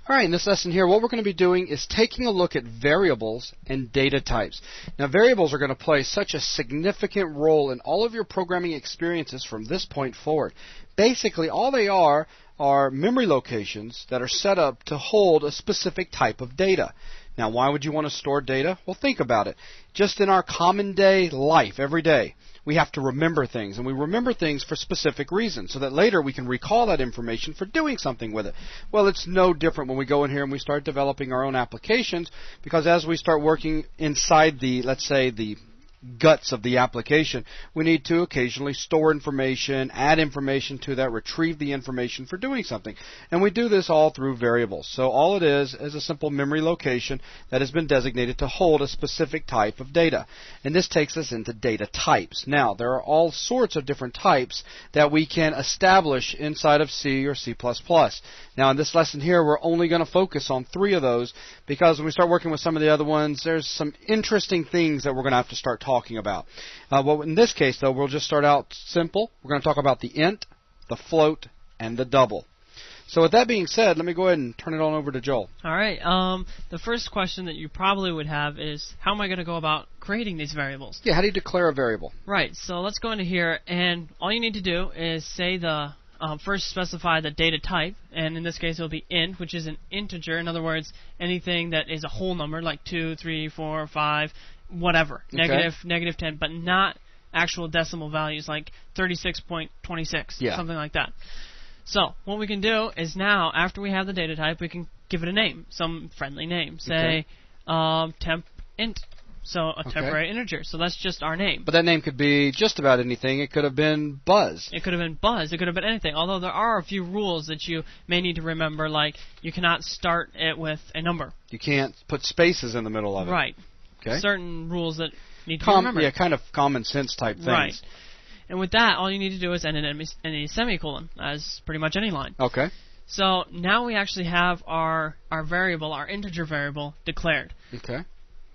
All right, in this lesson here, what we're going to be doing is taking a look at variables and data types. Now, variables are going to play such a significant role in all of your programming experiences from this point forward. Basically, all they are memory locations that are set up to hold a specific type of data. Now, why would you want to store data? Well, think about it. Just in our common day life, every day, we have to remember things, and we remember things for specific reasons so that later we can recall that information for doing something with it. Well, it's no different when we go in here and we start developing our own applications, because as we start working inside the, let's say, the guts of the application, we need to occasionally store information, add information to that, retrieve the information for doing something. And we do this all through variables. So all it is a simple memory location that has been designated to hold a specific type of data. And this takes us into data types. Now, there are all sorts of different types that we can establish inside of C or C++. Now, in this lesson here, we're only going to focus on 3 of those, because when we start working with some of the other ones, there's some interesting things that we're going to have to start talking about. Well, in this case, though, we'll just start out simple. We're going to talk about the int, the float, and the double. So with that being said, let me go ahead and turn it on over to Joel. All right. The first question that you probably would have is, how am I going to go about creating these variables? Yeah, how do you declare a variable? Right. So let's go into here, and all you need to do is say the first specify the data type, and in this case it'll be int, which is an integer. In other words, anything that is a whole number, like 2, 3, 4, 5, whatever, okay. negative 10, but not actual decimal values like 36.26, something like that. So what we can do is now, after we have the data type, we can give it a name, some friendly name. Say temp int. So a temporary integer. So that's just our name. But that name could be just about anything. It could have been Buzz. It could have been Buzz. It could have been anything. Although there are a few rules that you may need to remember, like you cannot start it with a number. You can't put spaces in the middle of it. Right. Okay. Certain rules that need to be remembered. Yeah, kind of common sense type things. Right. And with that, all you need to do is end in a semicolon, as pretty much any line. Okay. So now we actually have our variable, our integer variable, declared. Okay.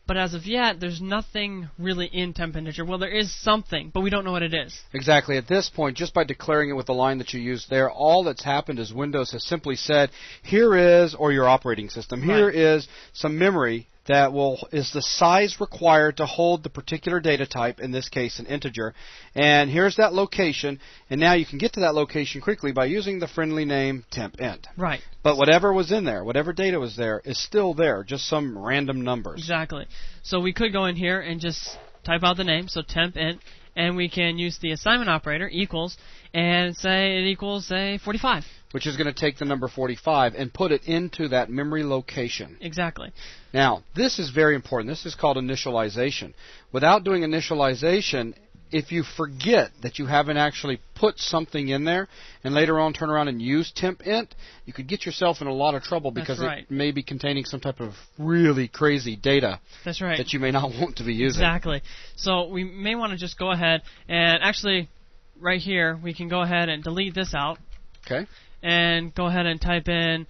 But as of yet, there's nothing really in temp integer. Well, there is something, but we don't know what it is. Exactly. At this point, just by declaring it with the line that you used there, all that's happened is Windows has simply said, here is, or your operating system, here is some memory that is the size required to hold the particular data type, in this case an integer, and here's that location, and now you can get to that location quickly by using the friendly name temp int. Right. But whatever was in there, whatever data was there, is still there, just some random numbers. Exactly. So we could go in here and just type out the name, so temp int, and we can use the assignment operator, equals, and say it equals, say, 45. Which is going to take the number 45 and put it into that memory location. Exactly. Now, this is very important. This is called initialization. Without doing initialization, if you forget that you haven't actually put something in there and later on turn around and use temp int, you could get yourself in a lot of trouble because it may be containing some type of really crazy data that you may not want to be using. Exactly. So we may want to just go ahead and actually right here we can go ahead and delete this out. Okay. And go ahead and type in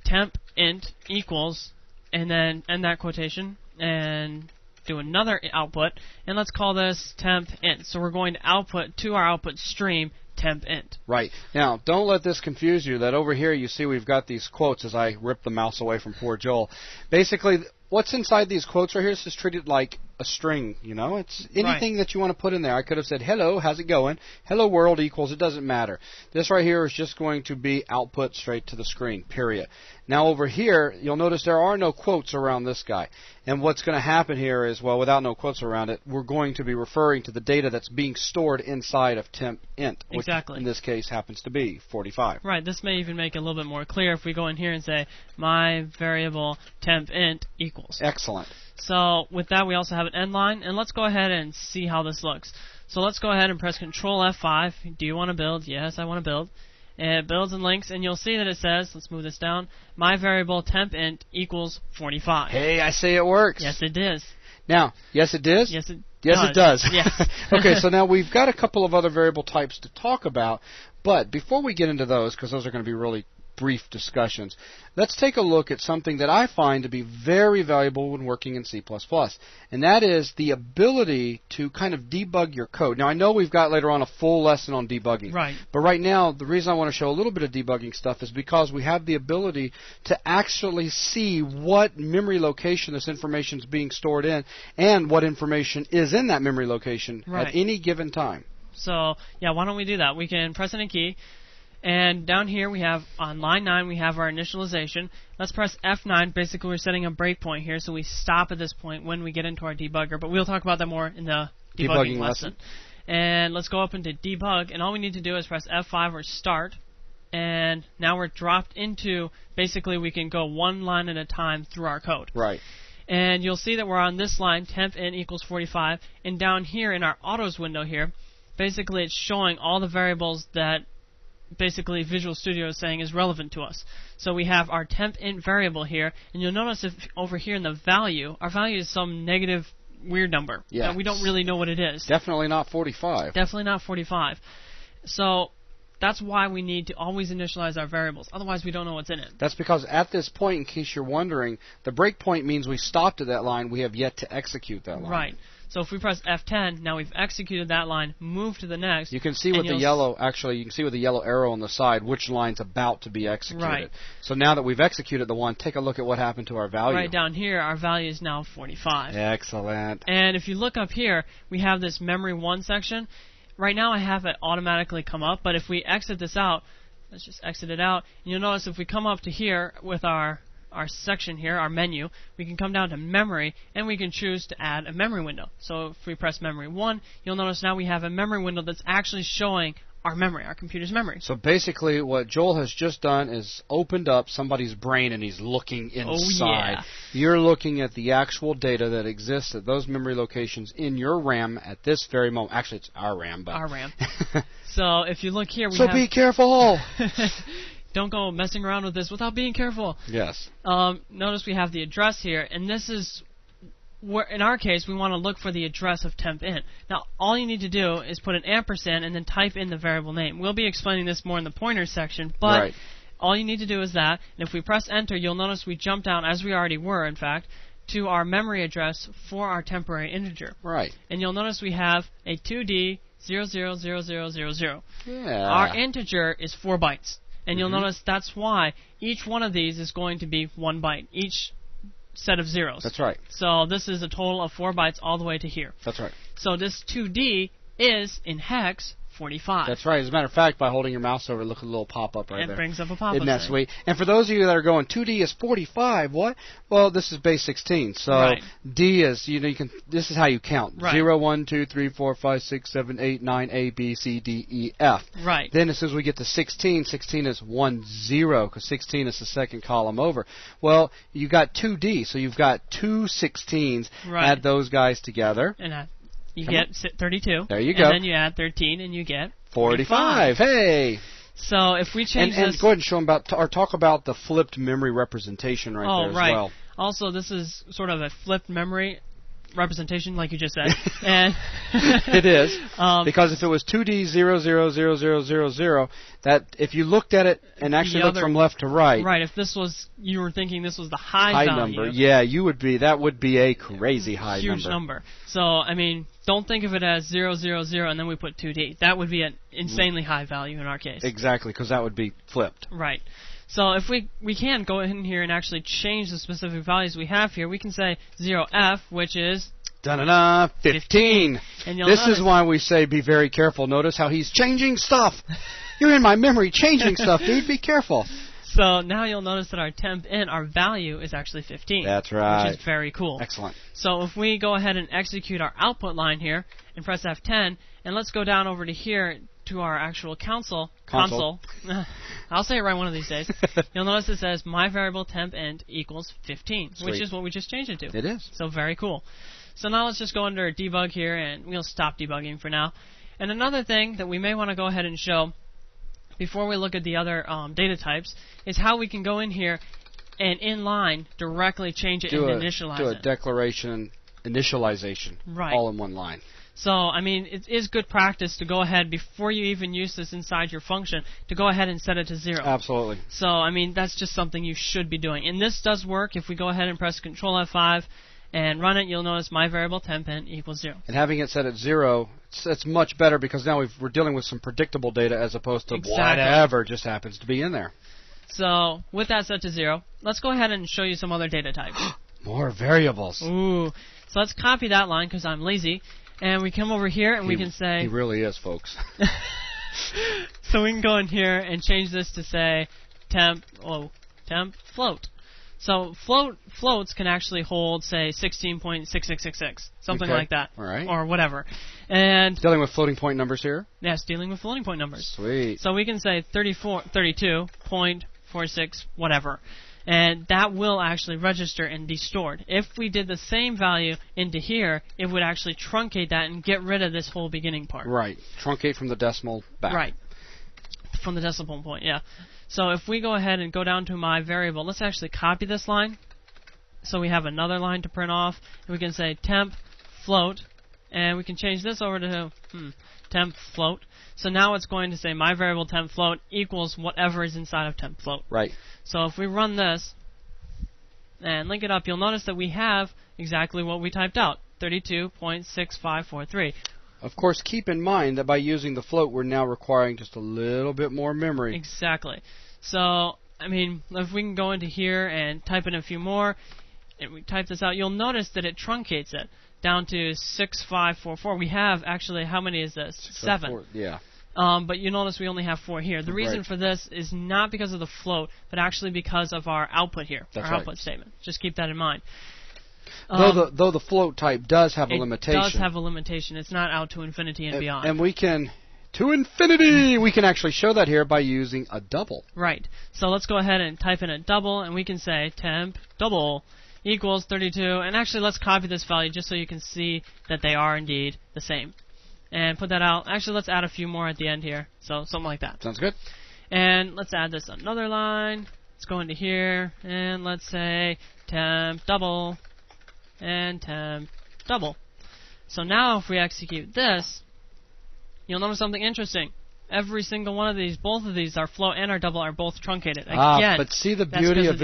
temp int equals, and then end that quotation, and do another output, and let's call this temp int. So we're going to output to our output stream temp int. Right. Now, don't let this confuse you that over here you see we've got these quotes as I rip the mouse away from poor Joel. Basically, what's inside these quotes right here is just treated like a string, you know? It's anything that you want to put in there. I could have said, hello, how's it going? Hello world equals, it doesn't matter. This right here is just going to be output straight to the screen, period. Now over here, you'll notice there are no quotes around this guy. And what's going to happen here is, well, without no quotes around it, we're going to be referring to the data that's being stored inside of temp int, which in this case happens to be 45. Right. This may even make it a little bit more clear if we go in here and say, my variable temp int equals. Excellent. So with that, we also have an end line, and let's go ahead and see how this looks. So let's go ahead and press Control F5. Do you want to build? Yes, I want to build. And it builds and links, and you'll see that it says, let's move this down, my variable temp int equals 45. Hey, I say it works. Yes, it does. Now, yes, it does? Yes, it does. Yes. Okay, so now we've got a couple of other variable types to talk about, but before we get into those, because those are going to be really brief discussions. Let's take a look at something that I find to be very valuable when working in C++, and that is the ability to kind of debug your code. Now, I know we've got later on a full lesson on debugging, right. But right now, the reason I want to show a little bit of debugging stuff is because we have the ability to actually see what memory location this information is being stored in and what information is in that memory location at any given time. So, yeah, why don't we do that? We can press any key. And down here we have, on line 9, we have our initialization. Let's press F9. Basically, we're setting a breakpoint here, so we stop at this point when we get into our debugger. But we'll talk about that more in the debugging lesson. And let's go up into debug. And all we need to do is press F5 or start. And now we're dropped into, basically, we can go one line at a time through our code. Right. And you'll see that we're on this line, temp in equals 45. And down here in our autos window here, basically it's showing all the variables that basically Visual Studio is saying is relevant to us. So we have our temp int variable here, and you'll notice if over here in the value, our value is some negative weird number. Yeah. We don't really know what it is. Definitely not 45. Definitely not 45. So that's why we need to always initialize our variables. Otherwise, we don't know what's in it. That's because at this point, in case you're wondering, the breakpoint means we stopped at that line. We have yet to execute that line. Right. So if we press F10, now we've executed that line, move to the next. You can see with the yellow, actually, you can see with the yellow arrow on the side which line's about to be executed. Right. So now that we've executed the one, take a look at what happened to our value. Right down here, our value is now 45. Excellent. And if you look up here, we have this memory 1 section. Right now I have it automatically come up, but if we exit this out, let's just exit it out, and you'll notice if we come up to here with our section here, our menu, we can come down to memory, and we can choose to add a memory window. So if we press memory 1, you'll notice now we have a memory window that's actually showing our memory, our computer's memory. So basically what Joel has just done is opened up somebody's brain and he's looking inside. Oh, yeah. You're looking at the actual data that exists at those memory locations in your RAM at this very moment. Actually, it's our RAM. But our RAM. So if you look here, we so have... be careful! Don't go messing around with this without being careful. Yes. Notice we have the address here, and this is where, in our case, we want to look for the address of temp int. Now, all you need to do is put an ampersand and then type in the variable name. We'll be explaining this more in the pointers section, but all you need to do is that, and if we press enter, you'll notice we jump down, as we already were, in fact, to our memory address for our temporary integer. Right. And you'll notice we have a 2D 000000. Yeah. Our integer is 4 bytes. And you'll notice that's why each one of these is going to be 1 byte, each set of zeros. That's right. So this is a total of 4 bytes all the way to here. That's right. So this 2D is, in hex, 45. That's right. As a matter of fact, by holding your mouse over, look at the little pop-up right there. It brings up a pop-up. Isn't that sweet? And for those of you that are going, 2D is 45, what? Well, this is base 16. So D is, this is how you count. 0, 1, 2, 3, 4, 5, 6, 7, 8, 9, A, B, C, D, E, F. Right. Then as soon as we get to 16, 16 is 1, 0, because 16 is the second column over. Well, you got 2D, so you've got two 16s. Right. Add those guys together. And you get 32. There you go. And then you add 13, and you get 45. Hey! So if we change and this... go ahead and show them about, or talk about the flipped memory representation there as well. Also, this is sort of a flipped memory representation, like you just said. And it is. Because if it was 2D 000000, that if you looked at it and actually looked from left to right. Right, if this was, you were thinking this was the high value. Number, yeah, that would be a crazy high number. Huge number. So, I mean, don't think of it as 000 and then we put 2D. That would be an insanely high value in our case. Exactly, because that would be flipped. Right. So if we can go in here and actually change the specific values we have here, we can say 0F, which is... 15. And this is why we say be very careful. Notice how he's changing stuff. You're in my memory changing stuff, dude. Be careful. So now you'll notice that our temp int, our value, is actually 15. That's right. Which is very cool. Excellent. So if we go ahead and execute our output line here and press F10, and let's go down over to here to our actual console. I'll say it right one of these days. You'll notice it says my variable temp int equals 15, which is what we just changed it to. It is. So very cool. So now let's just go under debug here, and we'll stop debugging for now. And another thing that we may want to go ahead and show before we look at the other data types is how we can go in here and in line directly change it and initialize it. Do a declaration initialization all in one line. So, I mean, it is good practice to go ahead, before you even use this inside your function, to go ahead and set it to 0. Absolutely. So, I mean, that's just something you should be doing. And this does work. If we go ahead and press Control F5 and run it, you'll notice my variable tempInt equals 0. And having it set at 0, it's much better, because now we're dealing with some predictable data as opposed to whatever just happens to be in there. So, with that set to 0, let's go ahead and show you some other data types. More variables. Ooh. So let's copy that line, because I'm lazy. And we come over here and we can say... He really is, folks. So we can go in here and change this to say temp float. So floats can actually hold, say, 16.6666, something like that. All right. Or whatever. And dealing with floating point numbers here? Yes, dealing with floating point numbers. Sweet. So we can say 32.46 whatever. And that will actually register and be stored. If we did the same value into here, it would actually truncate that and get rid of this whole beginning part. Right. Truncate from the decimal back. Right. From the decimal point, yeah. So if we go ahead and go down to my variable, let's actually copy this line. So we have another line to print off. And we can say temp float. And we can change this over to temp float. So now it's going to say my variable temp float equals whatever is inside of temp float. Right. So if we run this and link it up, you'll notice that we have exactly what we typed out, 32.6543. Of course, keep in mind that by using the float, we're now requiring just a little bit more memory. Exactly. So, I mean, if we can go into here and type in a few more, and we type this out, you'll notice that it truncates it down to 6544. We have, actually, how many is this? 7. Yeah. But you notice we only have 4 here. The reason for this is not because of the float, but actually because of our output here, our output statement. Just keep that in mind. Though the float type does have a limitation. It does have a limitation. It's not out to infinity and beyond. And we can, to infinity, we can actually show that here by using a double. Right. So let's go ahead and type in a double, and we can say temp double equals 32. And actually, let's copy this value just so you can see that they are indeed the same. And put that out. Actually, let's add a few more at the end here. So something like that. Sounds good. And let's add this another line. Let's go into here, and let's say temp double and temp double. So now if we execute this, you'll notice something interesting. Every single one of these, both of these, our float and our double, are both truncated. Again, but see the beauty of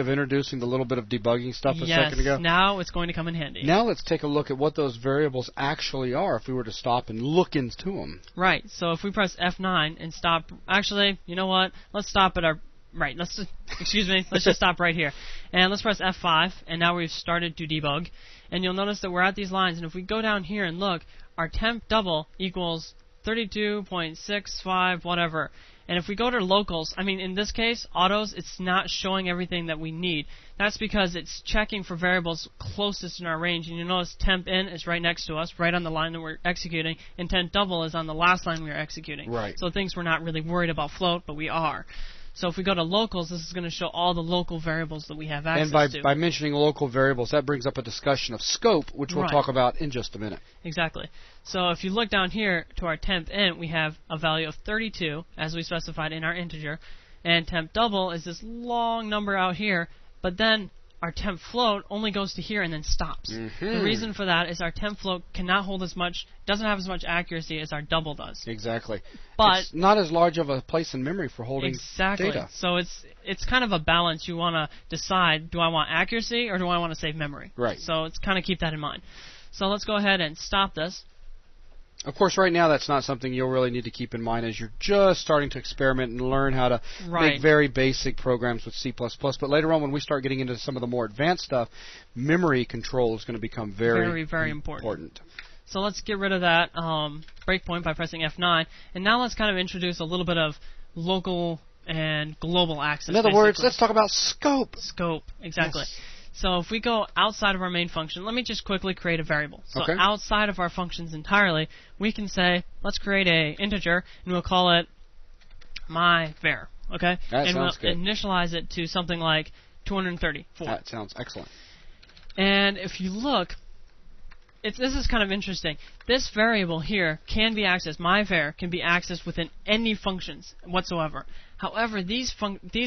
introducing the little bit of debugging stuff a second ago? Yes, now it's going to come in handy. Now let's take a look at what those variables actually are if we were to stop and look into them. Right, so if we press F9 and stop, actually, you know what, let's stop at our, right, let's just stop right here. And let's press F5, and now we've started to debug. And you'll notice that we're at these lines, and if we go down here and look, our temp double equals 32.65 whatever. And if we go to locals, I mean, in this case, autos, it's not showing everything that we need. That's because it's checking for variables closest in our range. And you notice temp in is right next to us, right on the line that we're executing, and temp double is on the last line we are executing. Right. So things we're not really worried about float, but we are. So if we go to locals, this is going to show all the local variables that we have access to. And by mentioning local variables, that brings up a discussion of scope, which we'll talk about in just a minute. Exactly. So if you look down here to our temp int, we have a value of 32, as we specified in our integer. And temp double is this long number out here, but then our temp float only goes to here and then stops. The reason for that is our temp float cannot hold as much, doesn't have as much accuracy as our double does. Exactly. But it's not as large of a place in memory for holding data. So it's kind of a balance. You want to decide, do I want accuracy or do I want to save memory? Right. So it's kind of keep that in mind. So let's go ahead and stop this. Of course, right now that's not something you'll really need to keep in mind as you're just starting to experiment and learn how to make very basic programs with C++. But later on, when we start getting into some of the more advanced stuff, memory control is going to become very, very important. So let's get rid of that breakpoint by pressing F9. And now let's kind of introduce a little bit of local and global access. In other words, let's talk about scope. Scope, exactly. Yes. So if we go outside of our main function, let me just quickly create a variable. So outside of our functions entirely, we can say, let's create a integer, and we'll call it myvar. Okay? That sounds good. And we'll initialize it to something like 234. That sounds excellent. And if you look, this is kind of interesting. This variable here can be accessed, myvar can be accessed within any functions whatsoever. However, these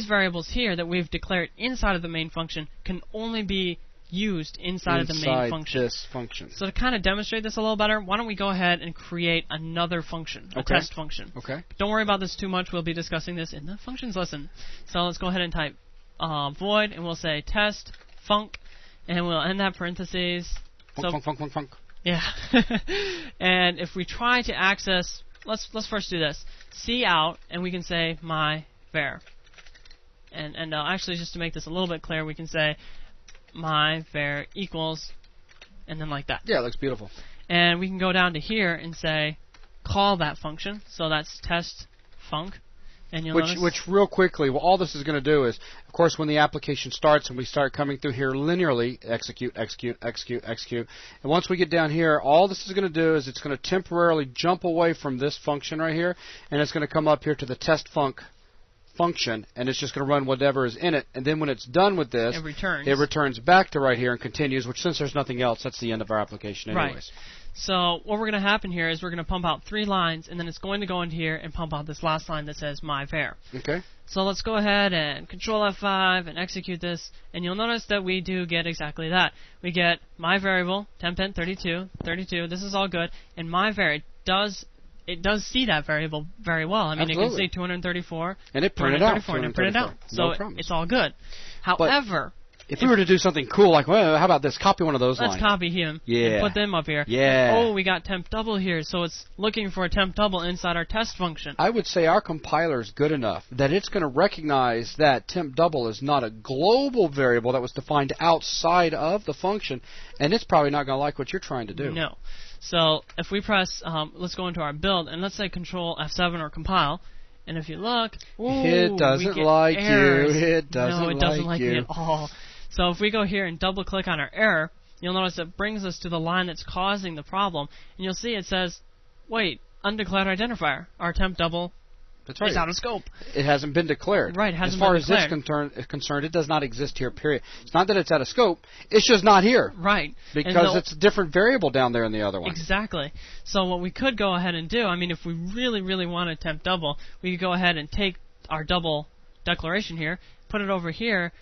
variables here that we've declared inside of the main function can only be used inside of the main function. This function. So to kind of demonstrate this a little better, why don't we go ahead and create another function, a test function. Okay. Don't worry about this too much. We'll be discussing this in the functions lesson. So let's go ahead and type void, and we'll say test func, and we'll end that parentheses. Func. Yeah. And if we try to access, let's first do this. Cout, and we can say my var. And actually, just to make this a little bit clear, we can say my var equals, and then like that. Yeah, it looks beautiful. And we can go down to here and say call that function. So that's test func. And you'll notice, which real quickly, all this is going to do is, of course, when the application starts and we start coming through here linearly, execute. And once we get down here, all this is going to do is it's going to temporarily jump away from this function right here, and it's going to come up here to the test function, and it's just going to run whatever is in it. And then when it's done with this, it returns back to right here and continues, which since there's nothing else, that's the end of our application anyways. Right. So what we're going to happen here is we're going to pump out 3 lines, and then it's going to go into here and pump out this last line that says my var. Okay. So let's go ahead and Control F5 and execute this, and you'll notice that we do get exactly that. We get my variable, temp 32. This is all good, and my var, it does see that variable very well. I mean, Absolutely. It can see 234, and it printed out. And it printed out. So it's all good. However, if we were to do something cool, like, well, how about this? Copy one of those lines. Let's copy him. Yeah. And put them up here. Yeah. Oh, we got temp double here, so it's looking for a temp double inside our test function. I would say our compiler is good enough that it's going to recognize that temp double is not a global variable that was defined outside of the function, and it's probably not going to like what you're trying to do. No. So if we press, let's go into our build, and let's say Control F7 or compile. And if you look, it doesn't like errors. you. It doesn't No, it doesn't like you me at all. So if we go here and double-click on our error, you'll notice it brings us to the line that's causing the problem. And you'll see it says, wait, undeclared identifier. Our temp double is out of scope. It hasn't been declared. Right, it hasn't been declared. As far as this is concerned, it does not exist here, period. It's not that it's out of scope. It's just not here. Right. Because it's a different variable down there in the other one. Exactly. So what we could go ahead and do, I mean, if we really, really want to temp double, we could go ahead and take our double declaration here, put it over here,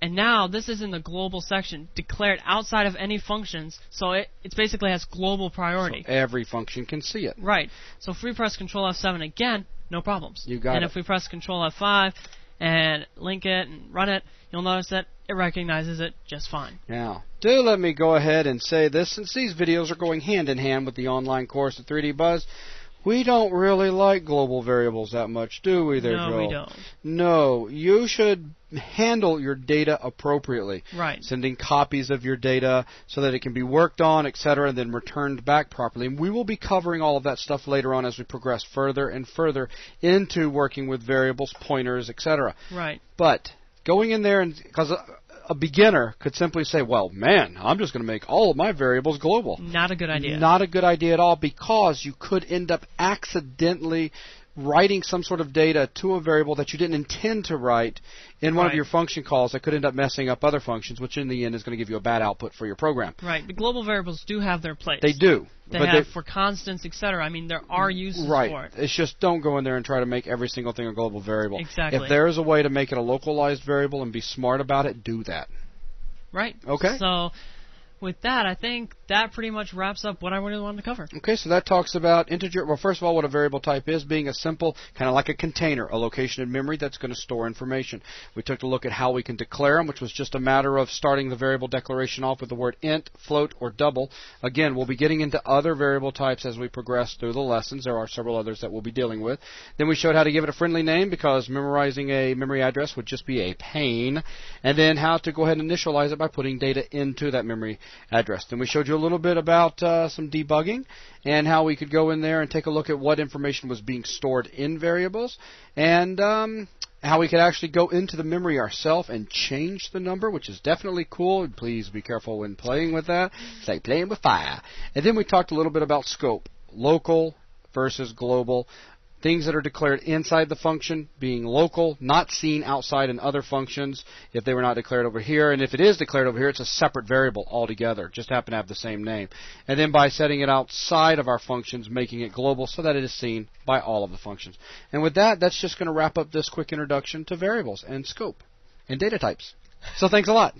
and now this is in the global section, declared outside of any functions, so it basically has global priority. So every function can see it. Right. So if we press Control F7 again, no problems. You got it. And if we press Control F5 and link it and run it, you'll notice that it recognizes it just fine. Now, do let me go ahead and say this, since these videos are going hand in hand with the online course at 3D Buzz. We don't really like global variables that much, do we there, Joel? No, we don't. No, you should handle your data appropriately. Right. Sending copies of your data so that it can be worked on, etc., and then returned back properly. And we will be covering all of that stuff later on as we progress further and further into working with variables, pointers, etc. Right. But going in there, and because a beginner could simply say, well, man, I'm just going to make all of my variables global. Not a good idea. Not a good idea at all, because you could end up accidentally writing some sort of data to a variable that you didn't intend to write in one of your function calls that could end up messing up other functions, which in the end is going to give you a bad output for your program. Right. The global variables do have their place. They do. They have for constants, etc. I mean, there are uses for it. It's just don't go in there and try to make every single thing a global variable. Exactly. If there is a way to make it a localized variable and be smart about it, do that. Right. Okay. So with that, I think that pretty much wraps up what I really wanted to cover. Okay, so that talks about integer. Well, first of all, what a variable type is, being a simple, kind of like a container, a location in memory that's going to store information. We took a look at how we can declare them, which was just a matter of starting the variable declaration off with the word int, float, or double. Again, we'll be getting into other variable types as we progress through the lessons. There are several others that we'll be dealing with. Then we showed how to give it a friendly name, because memorizing a memory address would just be a pain. And then how to go ahead and initialize it by putting data into that memory address. Then we showed you a little bit about some debugging and how we could go in there and take a look at what information was being stored in variables, and how we could actually go into the memory ourselves and change the number, which is definitely cool. Please be careful when playing with that. It's like playing with fire. And then we talked a little bit about scope, local versus global. Things that are declared inside the function being local, not seen outside in other functions if they were not declared over here. And if it is declared over here, it's a separate variable altogether. Just happen to have the same name. And then by setting it outside of our functions, making it global so that it is seen by all of the functions. And with that, that's just going to wrap up this quick introduction to variables and scope and data types. So thanks a lot.